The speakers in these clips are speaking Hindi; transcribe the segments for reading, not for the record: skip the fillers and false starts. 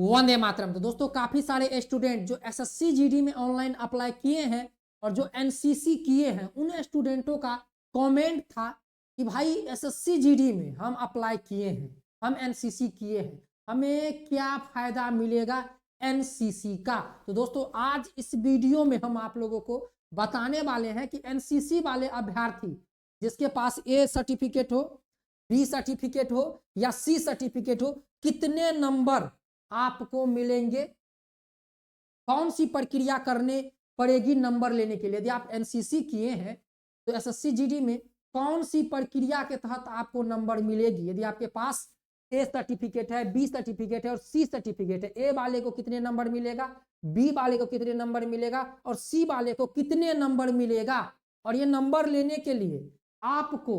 वंदे मातरम। तो दोस्तों काफी सारे स्टूडेंट जो एसएससी जीडी में ऑनलाइन अप्लाई किए हैं और जो एनसीसी किए हैं उन स्टूडेंटों का कमेंट था कि भाई एसएससी जीडी में हम अप्लाई किए हैं, हम एनसीसी किए हैं, हमें क्या फायदा मिलेगा एनसीसी का। तो दोस्तों आज इस वीडियो में हम आप लोगों को बताने वाले हैं कि एनसीसी वाले अभ्यर्थी जिसके पास ए सर्टिफिकेट हो, बी सर्टिफिकेट हो या सी सर्टिफिकेट हो, कितने नंबर आपको मिलेंगे, कौन सी प्रक्रिया करने पड़ेगी नंबर लेने के लिए। यदि आप एनसीसी किए हैं तो एसएससी जीडी में कौन सी प्रक्रिया के तहत आपको नंबर मिलेगी। यदि आपके पास ए सर्टिफिकेट है, बी सर्टिफिकेट है और सी सर्टिफिकेट है, ए वाले को कितने नंबर मिलेगा, बी वाले को कितने नंबर मिलेगा और सी वाले को कितने नंबर मिलेगा, और ये नंबर लेने के लिए आपको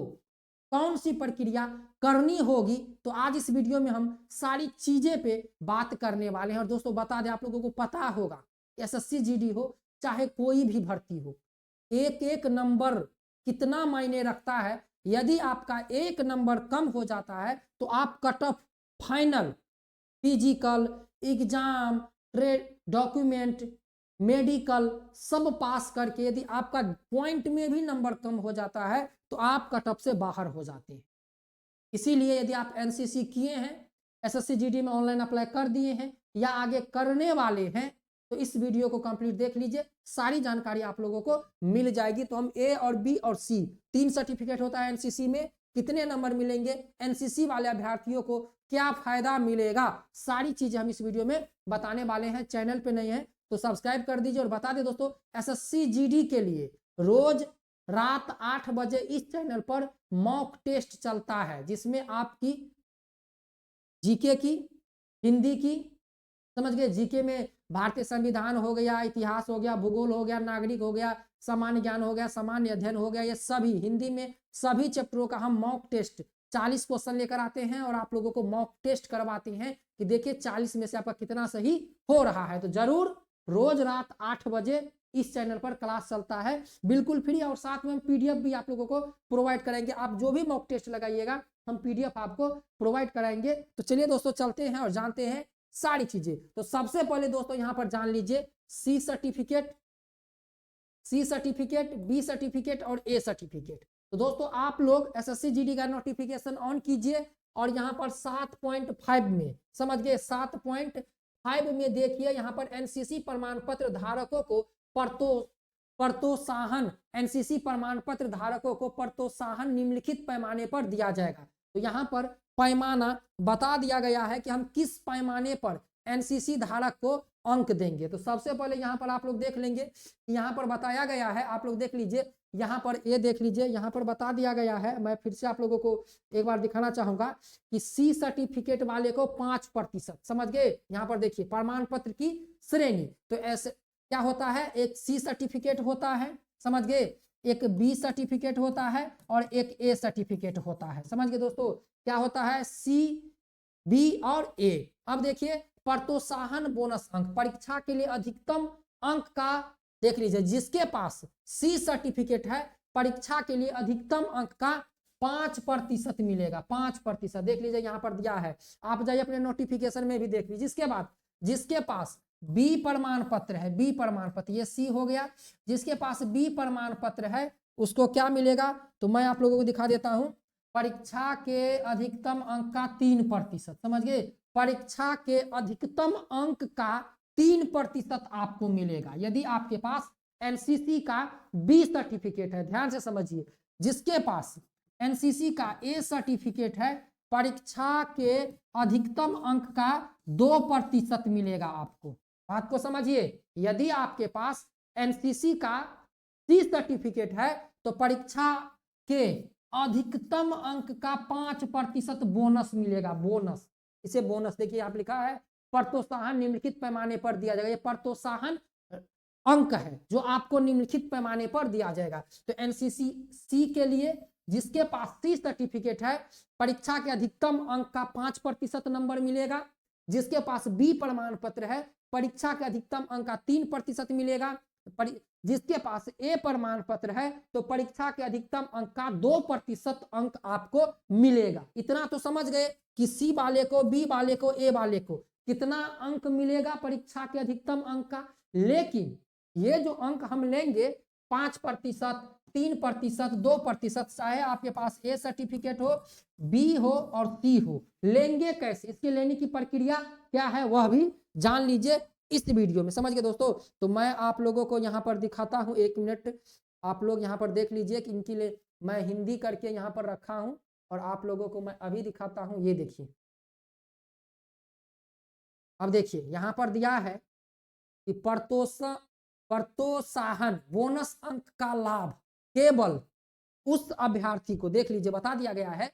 कौन सी प्रक्रिया करनी होगी। तो आज इस वीडियो में हम सारी चीजें पे बात करने वाले हैं। और दोस्तों बता दें, आप लोगों को पता होगा एसएससी जीडी हो चाहे कोई भी भर्ती हो, एक एक नंबर कितना मायने रखता है। यदि आपका एक नंबर कम हो जाता है तो आप cut off final, physical, exam, trade document, medical सब पास करके यदि आपका पॉइंट में भी नंबर कम हो जाता है तो आप कट ऑफ से बाहर हो जाते हैं। इसीलिए यदि आप एनसीसी किए हैं, एसएससी जीडी में ऑनलाइन अप्लाई कर दिए हैं या आगे करने वाले हैं तो इस वीडियो को कंप्लीट देख लीजिए, सारी जानकारी आप लोगों को मिल जाएगी। तो हम ए और बी और सी, 3 सर्टिफिकेट होता है एनसीसी में, कितने नंबर मिलेंगे, एनसीसी वाले अभ्यर्थियों को क्या फायदा मिलेगा, सारी चीजें हम इस वीडियो में बताने वाले हैं। चैनल पे नहीं है तो सब्सक्राइब कर दीजिए। और बता दें दोस्तों, एसएससी जीडी के लिए रोज रात 8 बजे इस चैनल पर मॉक टेस्ट चलता है, जिसमें आपकी जीके की, हिंदी की, समझ गए, जीके में भारतीय संविधान हो गया, इतिहास हो गया, भूगोल हो गया, नागरिक हो गया, सामान्य ज्ञान हो गया, सामान्य अध्ययन हो गया, ये सभी हिंदी में सभी चैप्टरों का हम मॉक टेस्ट 40 क्वेश्चन लेकर आते हैं और आप लोगों को मॉक टेस्ट करवाते हैं कि देखिए 40 में से आपका कितना सही हो रहा है। तो जरूर रोज रात 8 बजे इस चैनल पर क्लास चलता है, बिल्कुल फ्री, और साथ में हम पीडीएफ भी आप लोगों को प्रोवाइड कराएंगे। आप जो भी मॉक टेस्ट लगाइएगा हम पीडीएफ आपको प्रोवाइड कराएंगे। तो चलिए दोस्तों चलते हैं और जानते हैं सारी चीजें। तो सबसे पहले दोस्तों यहां पर जान लीजिए सी सर्टिफिकेट, बी सर्टिफिकेट और ए सर्टिफिकेट। तो दोस्तों आप लोग एसएससी जीडी का नोटिफिकेशन ऑन कीजिए और यहां पर 7.5 में, समझ गए, 7.5 में देखिए यहां पर एनसीसी प्रमाण पत्र धारकों को प्रोत्साहन, एनसीसी प्रमाण पत्र धारकों को प्रोत्साहन निम्नलिखित पैमाने पर दिया जाएगा। तो यहाँ पर पैमाना बता दिया गया है कि हम किस पैमाने पर एनसीसी धारक को अंक देंगे। तो सबसे पहले यहाँ पर आप लोग देख लेंगे, यहाँ पर बताया गया है, आप लोग देख लीजिए, यहाँ पर ये देख लीजिए, यहाँ पर बता दिया गया है। मैं फिर से आप लोगों को एक बार दिखाना चाहूंगा कि सी सर्टिफिकेट वाले को 5%, समझ गए। यहाँ पर देखिए प्रमाण पत्र की श्रेणी, तो ऐसे क्या होता है, एक सी सर्टिफिकेट होता है, समझ गए, एक बी सर्टिफिकेट होता है और एक ए सर्टिफिकेट होता है। समझ गए दोस्तों, क्या होता है, सी, बी और ए। अब देखिए प्रोत्साहन बोनस अंक, परीक्षा के लिए अधिकतम अंक का देख लीजिए, जिसके पास सी सर्टिफिकेट है परीक्षा के लिए अधिकतम अंक का 5% मिलेगा, 5%। देख लीजिए यहाँ पर दिया है, आप जाइए अपने नोटिफिकेशन में भी देख लीजिए। इसके बाद जिसके पास बी प्रमाण पत्र है, बी प्रमाण पत्र, ये सी हो गया, जिसके पास बी प्रमाण पत्र है उसको क्या मिलेगा, तो मैं आप लोगों को दिखा देता हूं, परीक्षा के अधिकतम अंक का 3%, समझ गए, परीक्षा के अधिकतम अंक का 3% आपको मिलेगा यदि आपके पास एनसीसी का बी सर्टिफिकेट है। ध्यान से समझिए, जिसके पास एनसीसी का ए सर्टिफिकेट है परीक्षा के अधिकतम अंक का 2% मिलेगा आपको। बात को समझिए, यदि आपके पास एनसीसी का सी सर्टिफिकेट है तो परीक्षा के अधिकतम अंक का 5% बोनस मिलेगा, बोनस, इसे बोनस देखिए आप लिखा है, प्रोत्साहन निम्नलिखित पैमाने पर दिया जाएगा। ये प्रोत्साहन अंक है जो आपको निम्नलिखित पैमाने पर दिया जाएगा। तो एनसीसी सी के लिए जिसके पास सी सर्टिफिकेट है परीक्षा के अधिकतम अंक का 5% नंबर मिलेगा, जिसके पास बी प्रमाण पत्र है परीक्षा के अधिकतम अंक का 3% मिलेगा, जिसके पास ए प्रमाण पत्र है तो परीक्षा के अधिकतम अंक का 2% अंक आपको मिलेगा। इतना तो समझ गए कि सी वाले को, बी वाले को, ए वाले को कितना अंक मिलेगा परीक्षा के अधिकतम अंक का। लेकिन ये जो अंक हम लेंगे 5%, 3%, 2%, चाहे आपके पास ए सर्टिफिकेट हो, बी हो और सी हो, लेंगे कैसे, इसके लेने की प्रक्रिया क्या है वह भी जान लीजिए इस वीडियो में। समझ गए दोस्तों। तो मैं आप लोगों को यहाँ पर दिखाता हूँ, 1 मिनट आप लोग यहाँ पर देख लीजिए कि इनके लिए मैं हिंदी करके यहाँ पर रखा हूँ और आप लोगों को मैं अभी दिखाता हूँ। ये देखिए, अब देखिए यहाँ पर दिया है कि प्रोत्साहन बोनस अंक का लाभ केवल उस अभ्यर्थी को, देख लीजिए बता दिया गया है,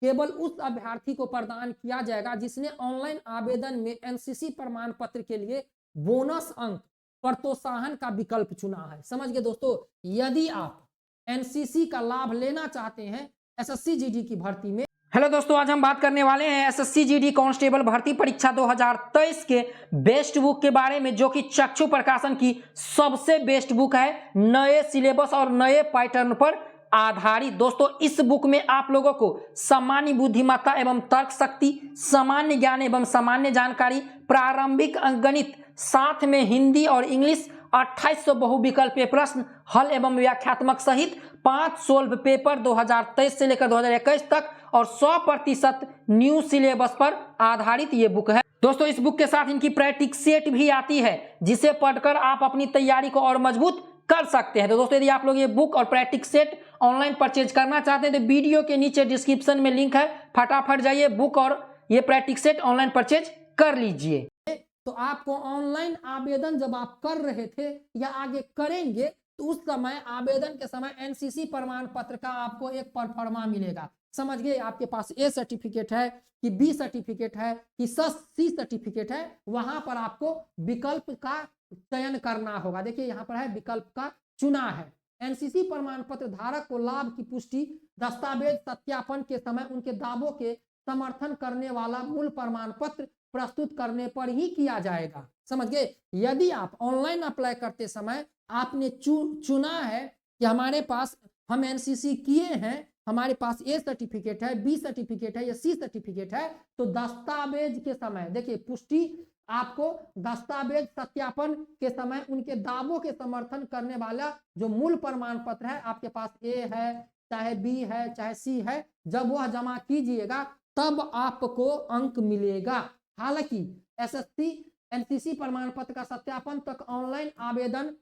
केवल उस अभ्यर्थी को प्रदान किया जाएगा जिसने ऑनलाइन आवेदन में एनसीसी प्रमाण पत्र के लिए बोनस अंक प्रोत्साहन का विकल्प चुना है। समझ गए दोस्तों। यदि आप एनसीसी का लाभ लेना चाहते हैं एसएससी जीडी की भर्ती में। हेलो दोस्तों, आज हम बात करने वाले हैं एसएससी जीडी कांस्टेबल भर्ती परीक्षा 2023 के बेस्ट बुक के बारे में, जो कि चक्षु प्रकाशन की सबसे बेस्ट बुक है, नए सिलेबस और नए पैटर्न पर आधारित। दोस्तों इस बुक में आप लोगों को सामान्य बुद्धिमत्ता एवं तर्क शक्ति, सामान्य ज्ञान एवं सामान्य जानकारी, प्रारंभिक अंकगणित, साथ में हिंदी और इंग्लिश, 2800 बहुविकल्पीय प्रश्न हल एवं व्याख्यात्मक सहित 5 सोल्व पेपर 2023 से लेकर 2021 तक और 100% न्यू सिलेबस पर आधारित ये बुक है। दोस्तों इस बुक के साथ इनकी प्रैक्टिस सेट भी आती है, जिसे पढ़कर आप अपनी तैयारी को और मजबूत कर सकते हैं। तो दोस्तों यदि आप लोग ये बुक और प्रैक्टिस सेट ऑनलाइन परचेज करना चाहते हैं तो वीडियो के नीचे डिस्क्रिप्शन में लिंक है, फटाफट जाइए बुक और ये प्रैक्टिस सेट ऑनलाइन परचेज कर लीजिए। तो आपको ऑनलाइन आवेदन जब आप कर रहे थे या आगे करेंगे तो उस समय आवेदन के समय एनसीसी प्रमाण पत्र का आपको एक परफॉर्मा मिलेगा। समझ गए। आपके पास ए सर्टिफिकेट है कि बी सर्टिफिकेट है कि सी सर्टिफिकेट है, वहां पर आपको विकल्प का चयन करना होगा। देखिए यहाँ पर है विकल्प का चुना है। एनसीसी प्रमाण पत्र धारक को लाभ की पुष्टि दस्तावेज सत्यापन के समय उनके दावों के समर्थन करने वाला मूल प्रमाण पत्र प्रस्तुत करने पर ही किया जाएगा। समझ गए। यदि आप ऑनलाइन अप्लाई करते समय आपने चुना है कि हमारे पास हम एनसीसी किए हैं, हमारे पास ए सर्टिफिकेट है, बी सर्टिफिकेट है या सी सर्टिफिकेट है, तो दस्तावेज के समय देखिए पुष्टि आपको दस्तावेज सत्यापन के समय उनके दावों के समर्थन करने वाला जो मूल प्रमाण पत्र है, आपके पास ए है चाहे बी है चाहे सी है, जब वह जमा कीजिएगा तब आपको अंक मिलेगा। हालांकि एसएससी एनसीसी प्रमाण पत्र का सत्यापन तक ऑनलाइन आवेदन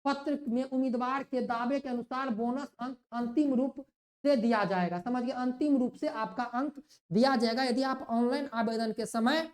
पत्र में उम्मीदवार के दावे के अनुसार बोनस अंक अंतिम रूप से दिया जाएगा। समझिए अंतिम रूप से आपका अंक दिया जाएगा। यदि आप ऑनलाइन आवेदन के समय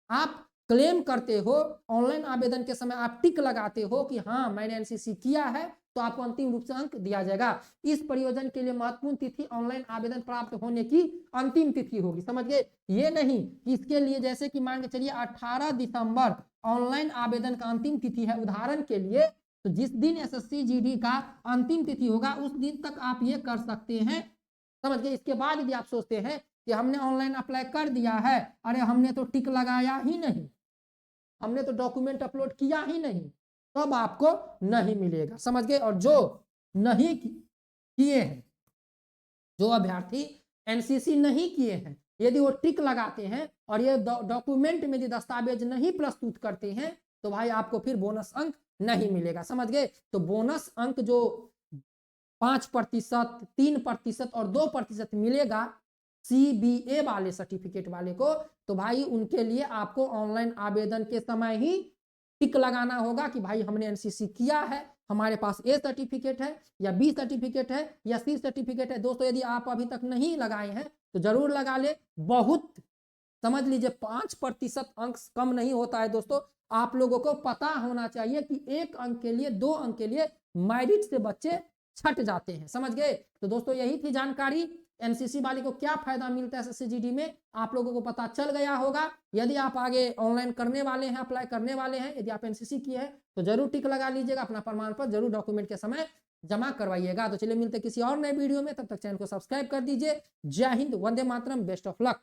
आप क्लेम करते हो, ऑनलाइन आवेदन के समय आप टिक लगाते हो कि हाँ मैंने एनसीसी किया है, तो आपको अंतिम रूप से अंक दिया जाएगा। इस प्रयोजन के लिए महत्वपूर्ण तिथि ऑनलाइन आवेदन प्राप्त होने की अंतिम तिथि होगी। समझ गए। ये नहीं कि इसके लिए जैसे कि मान के चलिए 18 दिसंबर ऑनलाइन आवेदन का अंतिम तिथि है उदाहरण के लिए, तो जिस दिन एसएससी जीडी का अंतिम तिथि होगा उस दिन तक आप ये कर सकते हैं। समझ गए। इसके बाद यदि आप सोचते हैं कि हमने ऑनलाइन अप्लाई कर दिया है, अरे हमने तो टिक लगाया ही नहीं, हमने तो डॉक्यूमेंट अपलोड किया ही नहीं, तब आपको नहीं मिलेगा। समझ गए। और जो नहीं किए हैं, जो अभ्यर्थी एनसीसी नहीं किए हैं, यदि वो टिक लगाते हैं और ये डॉक्यूमेंट में यदि दस्तावेज नहीं प्रस्तुत करते हैं तो भाई आपको फिर बोनस अंक नहीं मिलेगा। समझ गए। तो बोनस अंक जो 5%, 3% और 2% मिलेगा CBA वाले सर्टिफिकेट वाले को, तो भाई उनके लिए आपको ऑनलाइन आवेदन के समय ही टिक लगाना होगा कि भाई हमने एनसीसी किया है, हमारे पास ए सर्टिफिकेट है या बी सर्टिफिकेट है या सी सर्टिफिकेट है। दोस्तों यदि आप अभी तक नहीं लगाए हैं तो जरूर लगा ले। बहुत समझ लीजिए 5% अंक कम नहीं होता है दोस्तों। आप लोगों को पता होना चाहिए कि 1 अंक के लिए 2 अंक के लिए मेरिट से बच्चे छट जाते हैं। समझ गए। तो दोस्तों यही थी जानकारी। एनसीसी वाले को क्या फायदा मिलता है एसएससी जीडी में, आप लोगों को पता चल गया होगा। यदि आप आगे ऑनलाइन करने वाले हैं, अप्लाई करने वाले हैं, यदि आप एनसीसी किए हैं तो जरूर टिक लगा लीजिएगा, अपना प्रमाण पत्र जरूर डॉक्यूमेंट के समय जमा करवाइएगा। तो चलिए मिलते किसी और नए वीडियो में, तब तक चैनल को सब्सक्राइब कर दीजिए। जय Hind, Vande Mataram, best of luck.